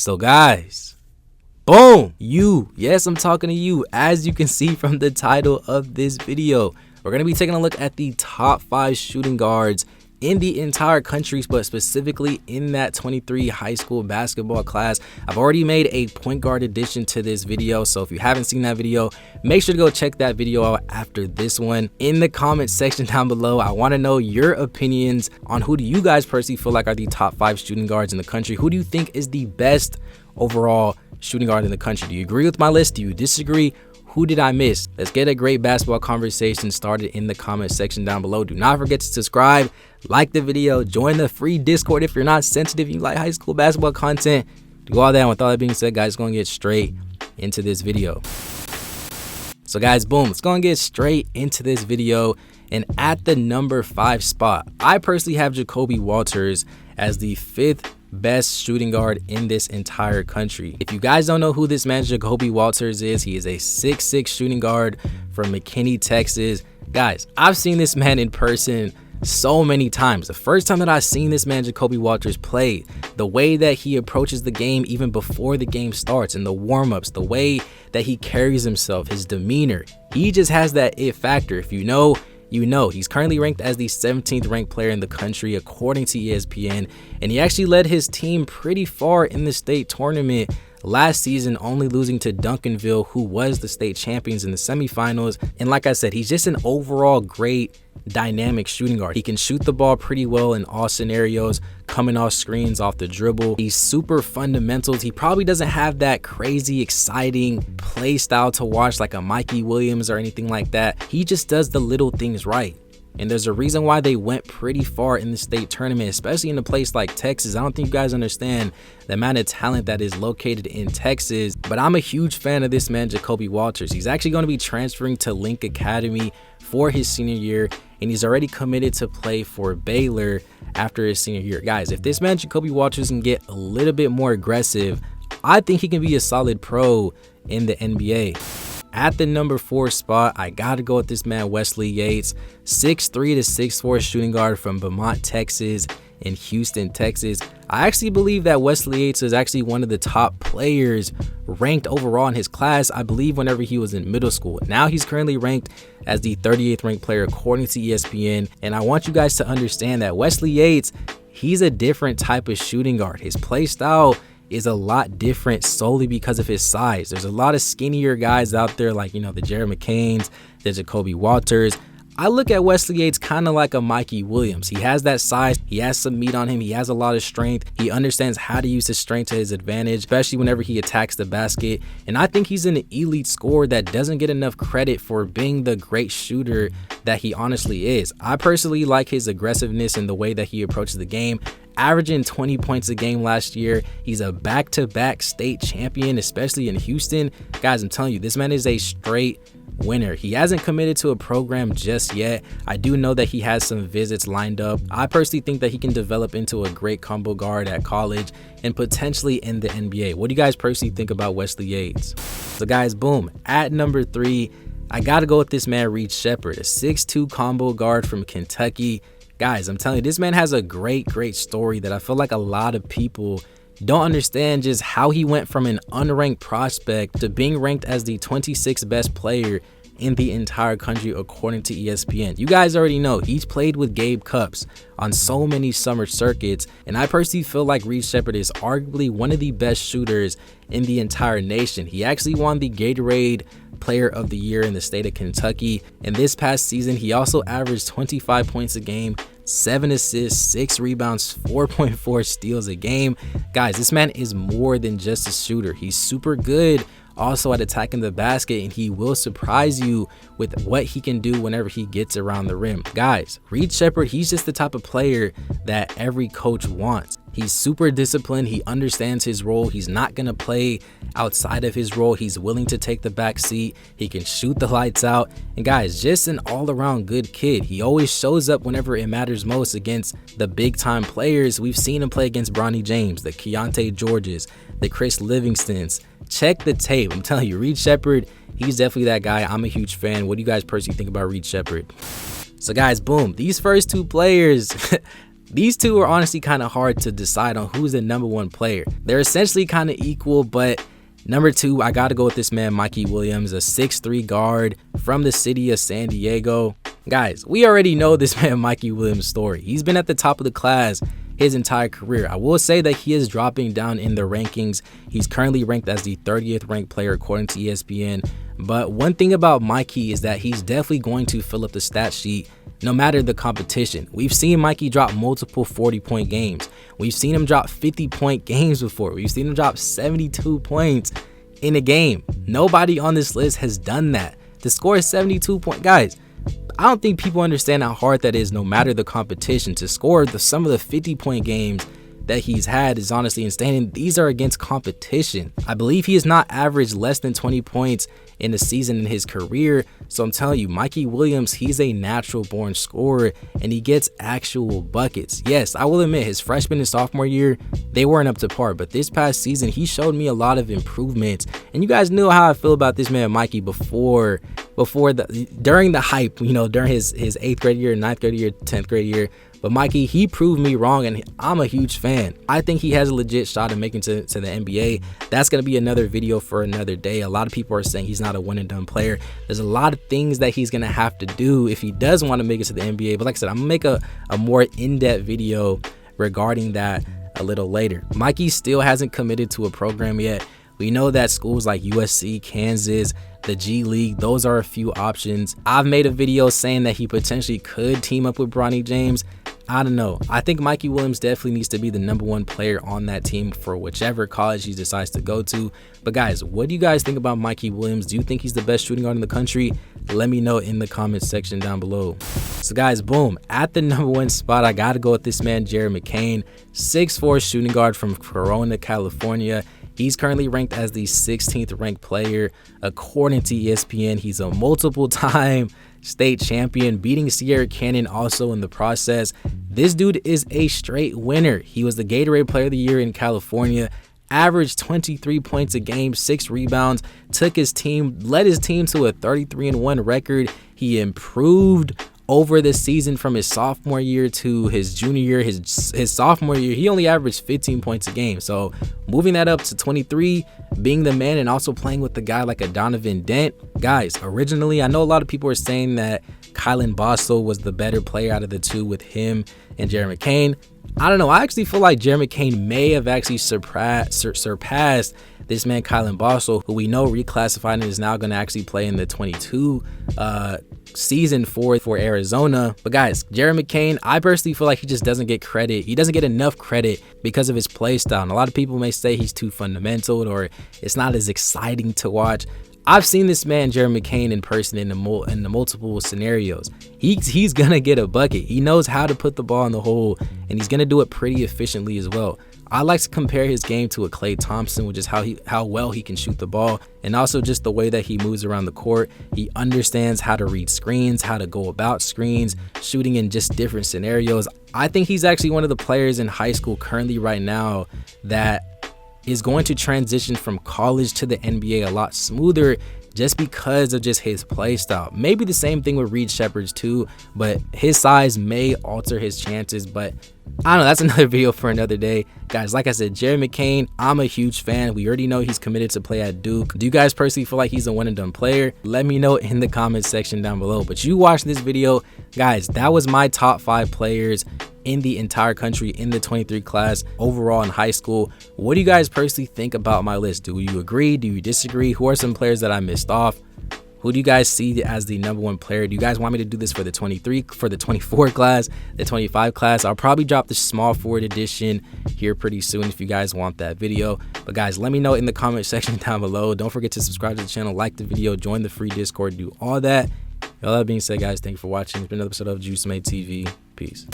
So guys, boom, yes, I'm talking to you. As you can see from the title of this video, we're going to be taking a look at the top 5 shooting guards in the entire country, but specifically in that 23 high school basketball class. I've already made a point guard addition to this video, so if you haven't seen that video, make sure to go check that video out after this one. In the comment section down below, I want to know your opinions on who do you guys personally feel like are the top 5 shooting guards in the country. Who do you think is the best overall shooting guard in the country? Do you agree with my list? Do you disagree? Who did I miss? Let's get a great basketball conversation started in the comment section down below. Do not forget to subscribe, like the video, join the free Discord if you're not sensitive, you like high school basketball content. Do all that. And with all that being said, guys, going to get straight into this video. So guys, boom, let's go and get straight into this video. And at the number 5 spot, I personally have JAKOBE Walters as the 5th best shooting guard in this entire country. If you guys don't know who this man JAKOBE Walters is, he is a 6'6" shooting guard from McKinney, Texas. Guys, I've seen this man in person so many times. The first time that I seen this man JAKOBE Walters play, the way that he approaches the game even before the game starts, and the warm-ups, the way that he carries himself, his demeanor, he just has that it factor. If you know, you know. He's currently ranked as the 17th ranked player in the country according to ESPN, and he actually led his team pretty far in the state tournament last season, only losing to Duncanville, who was the state champions in the semifinals. And like I said, he's just an overall great dynamic shooting guard. He can shoot the ball pretty well in all scenarios, coming off screens, off the dribble. He's super fundamentals. He probably doesn't have that crazy exciting play style to watch like a Mikey Williams or anything like that. He just does the little things right. And there's a reason why they went pretty far in the state tournament, especially in a place like Texas. I don't think you guys understand the amount of talent that is located in Texas. But I'm a huge fan of this man, JAKOBE Walters. He's actually going to be transferring to Link Academy for his senior year, and he's already committed to play for Baylor after his senior year. Guys, if this man JAKOBE Walters can get a little bit more aggressive, I think he can be a solid pro in the NBA. At the number 4 spot, I gotta go with this man, Wesley Yates, 6'3" to 6'4" shooting guard from BEAMOUNT, Texas, in Houston, Texas. I actually believe that Wesley Yates is actually one of the top players ranked overall in his class, I believe, whenever he was in middle school. Now he's currently ranked as the 38th ranked player according to ESPN. And I want you guys to understand that Wesley Yates, he's a different type of shooting guard. His play style is a lot different solely because of his size. There's a lot of skinnier guys out there, like, you know, the McCains, the JAKOBE Walters. I look at Wesley Yates kind of like a Mikey Williams. He has that size, he has some meat on him, he has a lot of strength, he understands how to use his strength to his advantage, especially whenever he attacks the basket. And I think he's an elite scorer that doesn't get enough credit for being the great shooter that he honestly is. I personally like his aggressiveness and the way that he approaches the game, averaging 20 points a game last year. He's a back-to-back state champion, especially in Houston. Guys, I'm telling you, this man is a straight winner. He hasn't committed to a program just yet. I do know that he has some visits lined up. I personally think that he can develop into a great combo guard at college and potentially in the NBA. What do you guys personally think about Wesley Yates? So guys, boom, at number 3, I gotta go with this man, SHEPPARD, a 6'2" combo guard from Kentucky. Guys, I'm telling you, this man has a great story that I feel like a lot of people don't understand, just how he went from an unranked prospect to being ranked as the 26th best player in the entire country according to ESPN. You guys already know he's played with Gabe Cups on so many summer circuits, and I personally feel like SHEPPARD is arguably one of the best shooters in the entire nation. He actually won the Gatorade Player of the Year in the state of Kentucky, and this past season he also averaged 25 points a game, 7 assists, 6 rebounds, 4.4 steals a game. Guys, this man is more than just a shooter. He's super good also at attacking the basket, and he will surprise you with what he can do whenever he gets around the rim. Guys, SHEPPARD, he's just the type of player that every coach wants. He's super disciplined. He understands his role. He's not going to play outside of his role. He's willing to take the back seat. He can shoot the lights out. And guys, just an all-around good kid. He always shows up whenever it matters most against the big-time players. We've seen him play against Bronny James, the Keontae Georges, the Chris Livingstons. Check the tape. I'm telling you, SHEPPARD, he's definitely that guy. I'm a huge fan. What do you guys personally think about SHEPPARD? So guys, boom, these first 2 players These two are honestly kind of hard to decide on who's the number 1 player. They're essentially kind of equal, but number 2, I got to go with this man, Mikey Williams, a 6'3" guard from the city of San Diego. Guys, we already know this man, Mikey Williams' story. He's been at the top of the class his entire career. I will say that he is dropping down in the rankings. He's currently ranked as the 30th ranked player according to ESPN. But one thing about Mikey is that he's definitely going to fill up the stat sheet no matter the competition. We've seen Mikey drop multiple 40-point games. We've seen him drop 50-point games before. We've seen him drop 72 points in a game. Nobody on this list has done that. To score 72 points, guys, I don't think people understand how hard that is no matter the competition. To score some of the 50-point games that he's had is honestly insane, and these are against competition. I believe he has not averaged less than 20 points in a season in his career. So I'm telling you, Mikey Williams, he's a natural born scorer, and he gets actual buckets. Yes, I will admit his freshman and sophomore year, they weren't up to par, but this past season he showed me a lot of improvements. And you guys know how I feel about this man Mikey during the hype, you know, during his 8th grade year, 9th grade year, 10th grade year. But Mikey, he proved me wrong, and I'm a huge fan. I think he has a legit shot at making to the NBA. That's going to be another video for another day. A lot of people are saying he's not a one and done player. There's a lot of things that he's going to have to do if he does want to make it to the NBA. But like I said, I'm going to make a more in-depth video regarding that a little later. Mikey still hasn't committed to a program yet. We know that schools like USC, Kansas, the G League, those are a few options. I've made a video saying that he potentially could team up with Bronny James. I don't know. I think Mikey Williams definitely needs to be the number 1 player on that team for whichever college he decides to go to. But guys, what do you guys think about Mikey Williams? Do you think he's the best shooting guard in the country? Let me know in the comment section down below. So guys, boom, at the number 1 spot, I gotta go with this man, Mccain, 6'4" shooting guard from Corona, California. He's currently ranked as the 16th ranked player according to ESPN. He's a multiple-time state champion, beating Sierra Canyon also in the process. This dude is a straight winner. He was the Gatorade Player of the Year in California, averaged 23 points a game, 6 rebounds, led his team to a 33-1 record. He improved over the season from his sophomore year to his junior year. His sophomore year, he only averaged 15 points a game. So moving that up to 23, being the man, and also playing with the guy like a Donovan Dent. Guys, originally, I know a lot of people are saying that Kylan Bostel was the better player out of the two with him and Mccain. I don't know. I actually feel like Mccain may have actually surpassed this man Kylan Bostel, who we know reclassified and is now going to actually play in the 22 season for Arizona. But guys, Mccain, I personally feel like he just doesn't get credit. He doesn't get enough credit because of his play style. And a lot of people may say he's too fundamental or it's not as exciting to watch. I've seen this man Mccain in person in the multiple scenarios. He's gonna get a bucket. He knows how to put the ball in the hole, and he's gonna do it pretty efficiently as well. I like to compare his game to a Klay Thompson, which is how well he can shoot the ball, and also just the way that he moves around the court. He understands how to read screens, how to go about screens, shooting in just different scenarios. I think he's actually one of the players in high school currently right now that is going to transition from college to the NBA a lot smoother just because of just his play style. Maybe the same thing with Reed Sheppard's too, but his size may alter his chances. But I don't know, that's another video for another day. Guys, like I said, Mccain, I'm a huge fan. We already know he's committed to play at Duke. Do you guys personally feel like he's a one and done player? Let me know in the comment section down below. But you watched this video, guys, that was my top 5 players in the entire country in the 23 class overall in high school. What do you guys personally think about my list? Do you agree? Do you disagree? Who are some players that I missed off? Who do you guys see as the number 1 player? Do you guys want me to do this for the 23, for the 24 class, the 25 class? I'll probably drop the small forward edition here pretty soon if you guys want that video. But guys, let me know in the comment section down below. Don't forget to subscribe to the channel, like the video, join the free Discord, do all that. All that being said, guys, thank you for watching. It's been another episode of Juice Made TV. Peace.